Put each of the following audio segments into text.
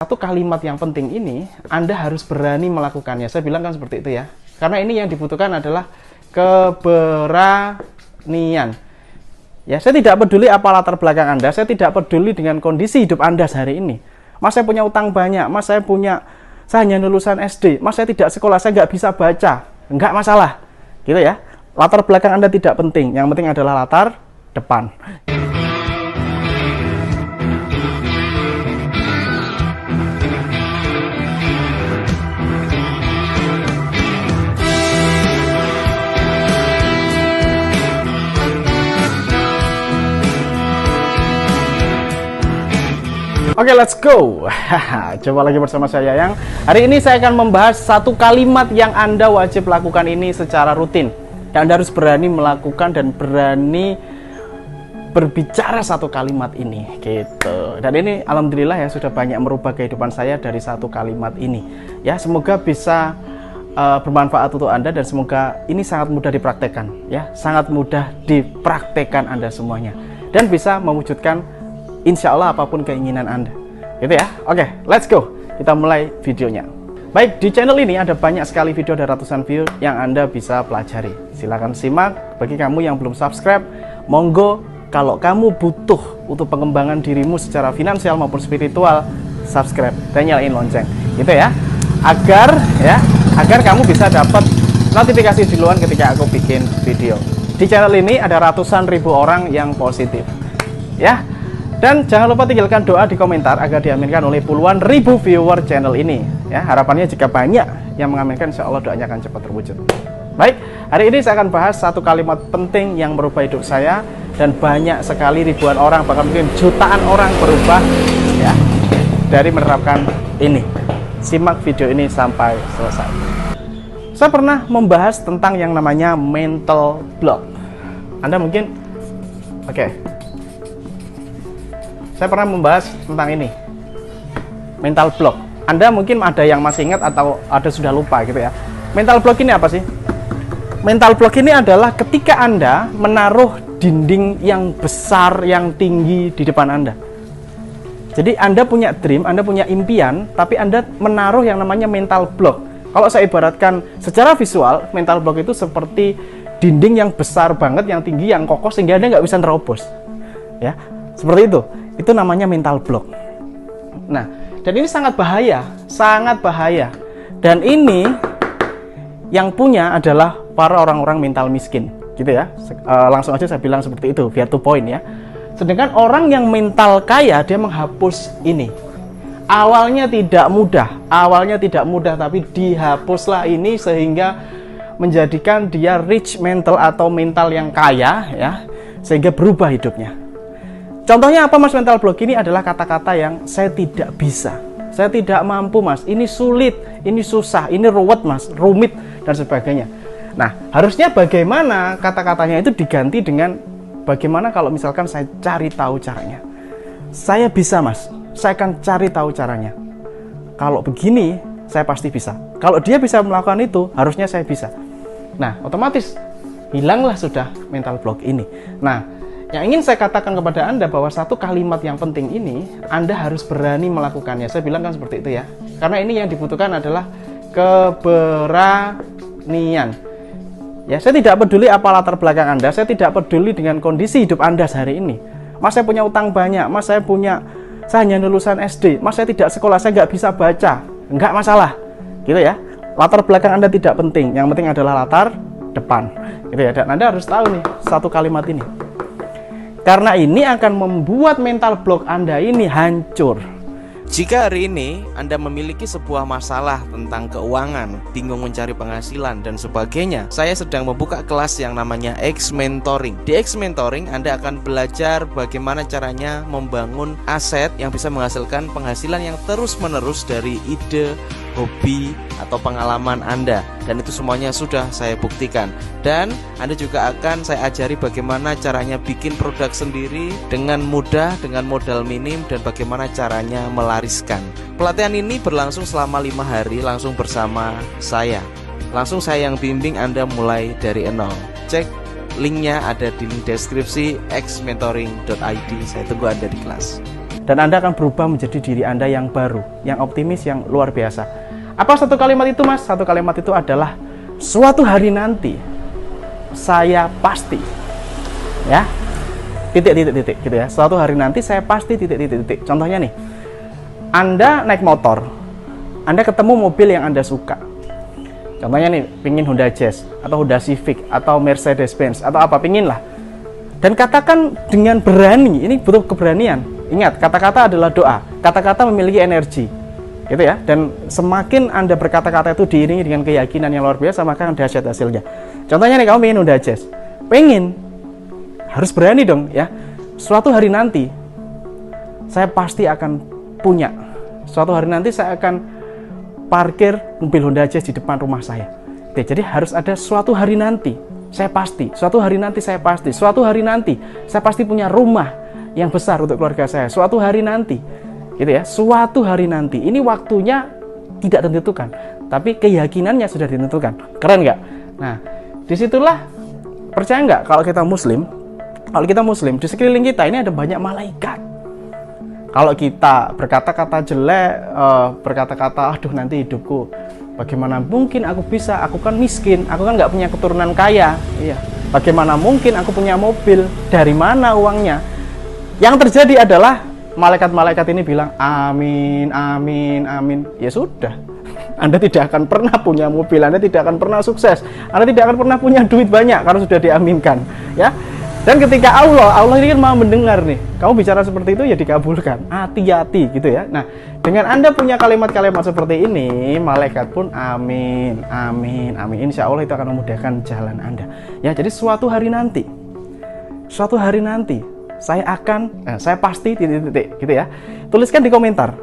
Satu kalimat yang penting ini, Anda harus berani melakukannya. Saya bilang kan seperti itu ya. Karena ini yang dibutuhkan adalah keberanian. Ya, saya tidak peduli apa latar belakang Anda, saya tidak peduli dengan kondisi hidup Anda sehari ini. Mas, saya punya utang banyak, Mas, saya hanya lulusan SD, Mas, saya tidak sekolah, saya nggak bisa baca. Nggak masalah, gitu ya. Latar belakang Anda tidak penting, yang penting adalah latar depan. Oke, let's go. Coba lagi bersama saya Yang. Hari ini saya akan membahas satu kalimat yang Anda wajib lakukan ini secara rutin. Dan Anda harus berani melakukan dan berani berbicara satu kalimat ini, gitu. Dan ini alhamdulillah ya sudah banyak merubah kehidupan saya dari satu kalimat ini. Ya, semoga bisa bermanfaat untuk Anda dan semoga ini sangat mudah dipraktekkan, ya, sangat mudah dipraktekkan Anda semuanya dan bisa mewujudkan insya Allah apapun keinginan Anda, gitu ya. Oke, let's go. Kita mulai videonya. Baik, di channel ini ada banyak sekali video dan ratusan view yang Anda bisa pelajari. Silahkan simak. Bagi kamu yang belum subscribe, monggo. Kalau kamu butuh untuk pengembangan dirimu secara finansial maupun spiritual, subscribe dan nyalain lonceng, gitu ya. Agar kamu bisa dapat notifikasi duluan ketika aku bikin video. Di channel ini ada ratusan ribu orang yang positif, ya. Dan jangan lupa tinggalkan doa di komentar agar diaminkan oleh puluhan ribu viewer channel ini. Ya, harapannya jika banyak yang mengaminkan, insya Allah doanya akan cepat terwujud. Baik, hari ini saya akan bahas satu kalimat penting yang merubah hidup saya dan banyak sekali ribuan orang, bahkan mungkin jutaan orang berubah ya dari menerapkan ini. Simak video ini sampai selesai. Saya pernah membahas tentang yang namanya mental block. Anda mungkin, oke. Saya pernah membahas tentang ini, mental block. Anda mungkin ada yang masih ingat atau ada sudah lupa gitu ya. Mental block ini apa sih? Mental block ini adalah ketika Anda menaruh dinding yang besar, yang tinggi di depan Anda. Jadi Anda punya dream, Anda punya impian, tapi Anda menaruh yang namanya mental block. Kalau saya ibaratkan secara visual, mental block itu seperti dinding yang besar banget, yang tinggi, yang kokoh sehingga Anda nggak bisa nerobos. Ya, seperti itu. Itu namanya mental block. Nah, dan ini sangat bahaya, sangat bahaya. Dan ini yang punya adalah para orang-orang mental miskin, gitu ya. Langsung aja saya bilang seperti itu, via to point ya. Sedangkan orang yang mental kaya, dia menghapus ini. Awalnya tidak mudah, tapi dihapuslah ini sehingga menjadikan dia rich mental atau mental yang kaya ya, sehingga berubah hidupnya. Contohnya apa, Mas? Mental block ini adalah kata-kata yang saya tidak bisa, saya tidak mampu, Mas, ini sulit, ini susah, ini ruwet, Mas, rumit, dan sebagainya. Nah, harusnya bagaimana kata-katanya itu diganti dengan bagaimana kalau misalkan saya cari tahu caranya. Saya bisa, Mas, saya akan cari tahu caranya. Kalau begini, saya pasti bisa. Kalau dia bisa melakukan itu, harusnya saya bisa. Nah, otomatis hilanglah sudah mental block ini. Nah, yang ingin saya katakan kepada Anda bahwa satu kalimat yang penting ini, Anda harus berani melakukannya. Saya bilang kan seperti itu ya. Karena ini yang dibutuhkan adalah keberanian. Ya, saya tidak peduli apa latar belakang Anda, saya tidak peduli dengan kondisi hidup Anda sehari ini. Mas, saya punya utang banyak, Mas, saya hanya lulusan SD, Mas, saya tidak sekolah, saya nggak bisa baca. Nggak masalah, gitu ya. Latar belakang Anda tidak penting, yang penting adalah latar depan, gitu ya. Dan Anda harus tahu nih satu kalimat ini. Karena ini akan membuat mental block Anda ini hancur. Jika hari ini Anda memiliki sebuah masalah tentang keuangan, bingung mencari penghasilan dan sebagainya, saya sedang membuka kelas yang namanya X Mentoring. Di X Mentoring Anda akan belajar bagaimana caranya membangun aset yang bisa menghasilkan penghasilan yang terus-menerus dari ide, hobi, atau pengalaman Anda. Dan itu semuanya sudah saya buktikan. Dan Anda juga akan saya ajari bagaimana caranya bikin produk sendiri dengan mudah, dengan modal minim, dan bagaimana caranya melariskan. Pelatihan ini berlangsung selama 5 hari langsung bersama saya. Langsung saya yang bimbing Anda mulai dari nol. Cek linknya ada di link deskripsi xmentoring.id. Saya tunggu Anda di kelas. dan Anda akan berubah menjadi diri Anda yang baru, yang optimis, yang luar biasa. Apa satu kalimat itu, Mas? Satu kalimat itu adalah suatu hari nanti saya pasti, ya, titik gitu ya. Suatu hari nanti saya pasti titik. Contohnya nih, Anda naik motor, Anda ketemu mobil yang Anda suka. Contohnya nih, pingin Honda Jazz atau Honda Civic atau Mercedes Benz atau apa, pingin lah. Dan katakan dengan berani, ini butuh keberanian. Ingat, kata-kata adalah doa. Kata-kata memiliki energi, gitu ya. Dan semakin Anda berkata-kata itu diiringi dengan keyakinan yang luar biasa, maka akan dahsyat hasilnya. Contohnya nih, kamu pengen Honda Jazz, pengen, harus berani dong ya. Suatu hari nanti saya pasti akan punya. Suatu hari nanti saya akan parkir mobil Honda Jazz di depan rumah saya. Oke, jadi harus ada suatu hari nanti saya pasti, suatu hari nanti saya pasti, suatu hari nanti saya pasti punya rumah yang besar untuk keluarga saya. Suatu hari nanti, gitu ya. Suatu hari nanti. Ini waktunya tidak ditentukan, tapi keyakinannya sudah ditentukan. Keren nggak? Nah, disitulah, percaya nggak kalau kita Muslim, di sekeliling kita ini ada banyak malaikat. Kalau kita berkata-kata jelek, berkata-kata, aduh nanti hidupku, bagaimana mungkin aku bisa, aku kan miskin, aku kan nggak punya keturunan kaya, iya. Bagaimana mungkin aku punya mobil, dari mana uangnya? Yang terjadi adalah malaikat-malaikat ini bilang, amin, amin, amin. Ya sudah, Anda tidak akan pernah punya mobil, Anda tidak akan pernah sukses, Anda tidak akan pernah punya duit banyak karena sudah diaminkan, ya. Dan ketika Allah ini kan mau mendengar nih, kamu bicara seperti itu ya dikabulkan, hati-hati gitu ya. Nah, dengan Anda punya kalimat-kalimat seperti ini, malaikat pun amin, amin, amin. Insya Allah itu akan memudahkan jalan Anda. Ya, jadi suatu hari nanti, saya pasti titik-titik gitu ya. Tuliskan di komentar,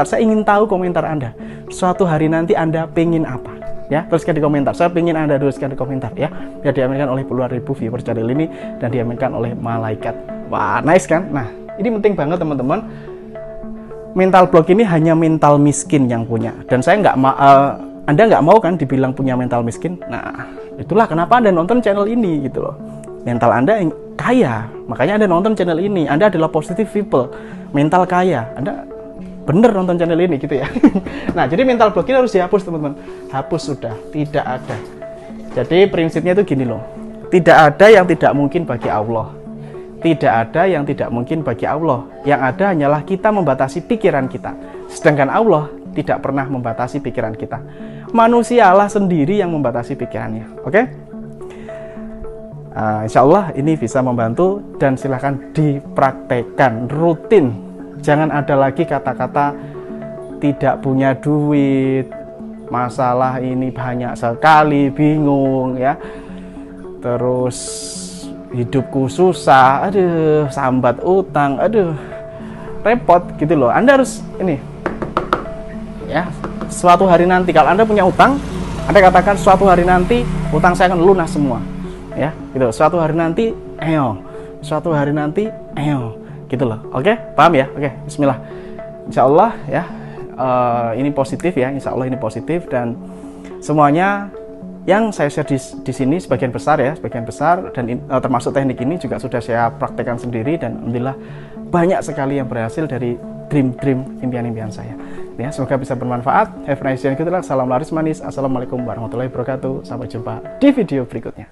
saya ingin tahu komentar Anda. Suatu hari nanti Anda pengen apa? Ya, tuliskan di komentar. Saya ingin Anda tuliskan di komentar ya, biar diaminkan oleh puluhan ribu viewer channel ini dan diaminkan oleh malaikat. Wah, nice kan? Nah, ini penting banget teman-teman. Mental block ini hanya mental miskin yang punya. Dan saya Anda nggak mau kan dibilang punya mental miskin. Nah, itulah kenapa Anda nonton channel ini gitu loh. Mental Anda kaya, makanya Anda nonton channel ini. Anda adalah positive people, mental kaya. Anda bener nonton channel ini gitu ya. Nah, jadi mental block ini harus dihapus teman-teman. Hapus sudah, tidak ada. Jadi prinsipnya itu gini loh. Tidak ada yang tidak mungkin bagi Allah. Tidak ada yang tidak mungkin bagi Allah. Yang ada hanyalah kita membatasi pikiran kita. Sedangkan Allah tidak pernah membatasi pikiran kita. Manusialah sendiri yang membatasi pikirannya. Oke? Insya Allah ini bisa membantu dan silahkan dipraktekkan rutin. Jangan ada lagi kata-kata tidak punya duit, masalah ini banyak sekali, bingung ya. Terus hidupku susah, aduh, sambat utang, aduh, repot gitu loh. Anda harus ini ya, suatu hari nanti kalau Anda punya utang, Anda katakan suatu hari nanti utang saya akan lunas semua. Ya, gitu. Suatu hari nanti, suatu hari nanti, gitu loh. Oke, paham ya? Oke, bismillah. Insya Allah ya, ini positif ya. Insya Allah ini positif dan semuanya yang saya share di sini sebagian besar dan termasuk teknik ini juga sudah saya praktekkan sendiri dan alhamdulillah banyak sekali yang berhasil dari dream impian-impian saya. Ya, semoga bisa bermanfaat. Have a nice day. Salam laris manis. Assalamualaikum warahmatullahi wabarakatuh. Sampai jumpa di video berikutnya.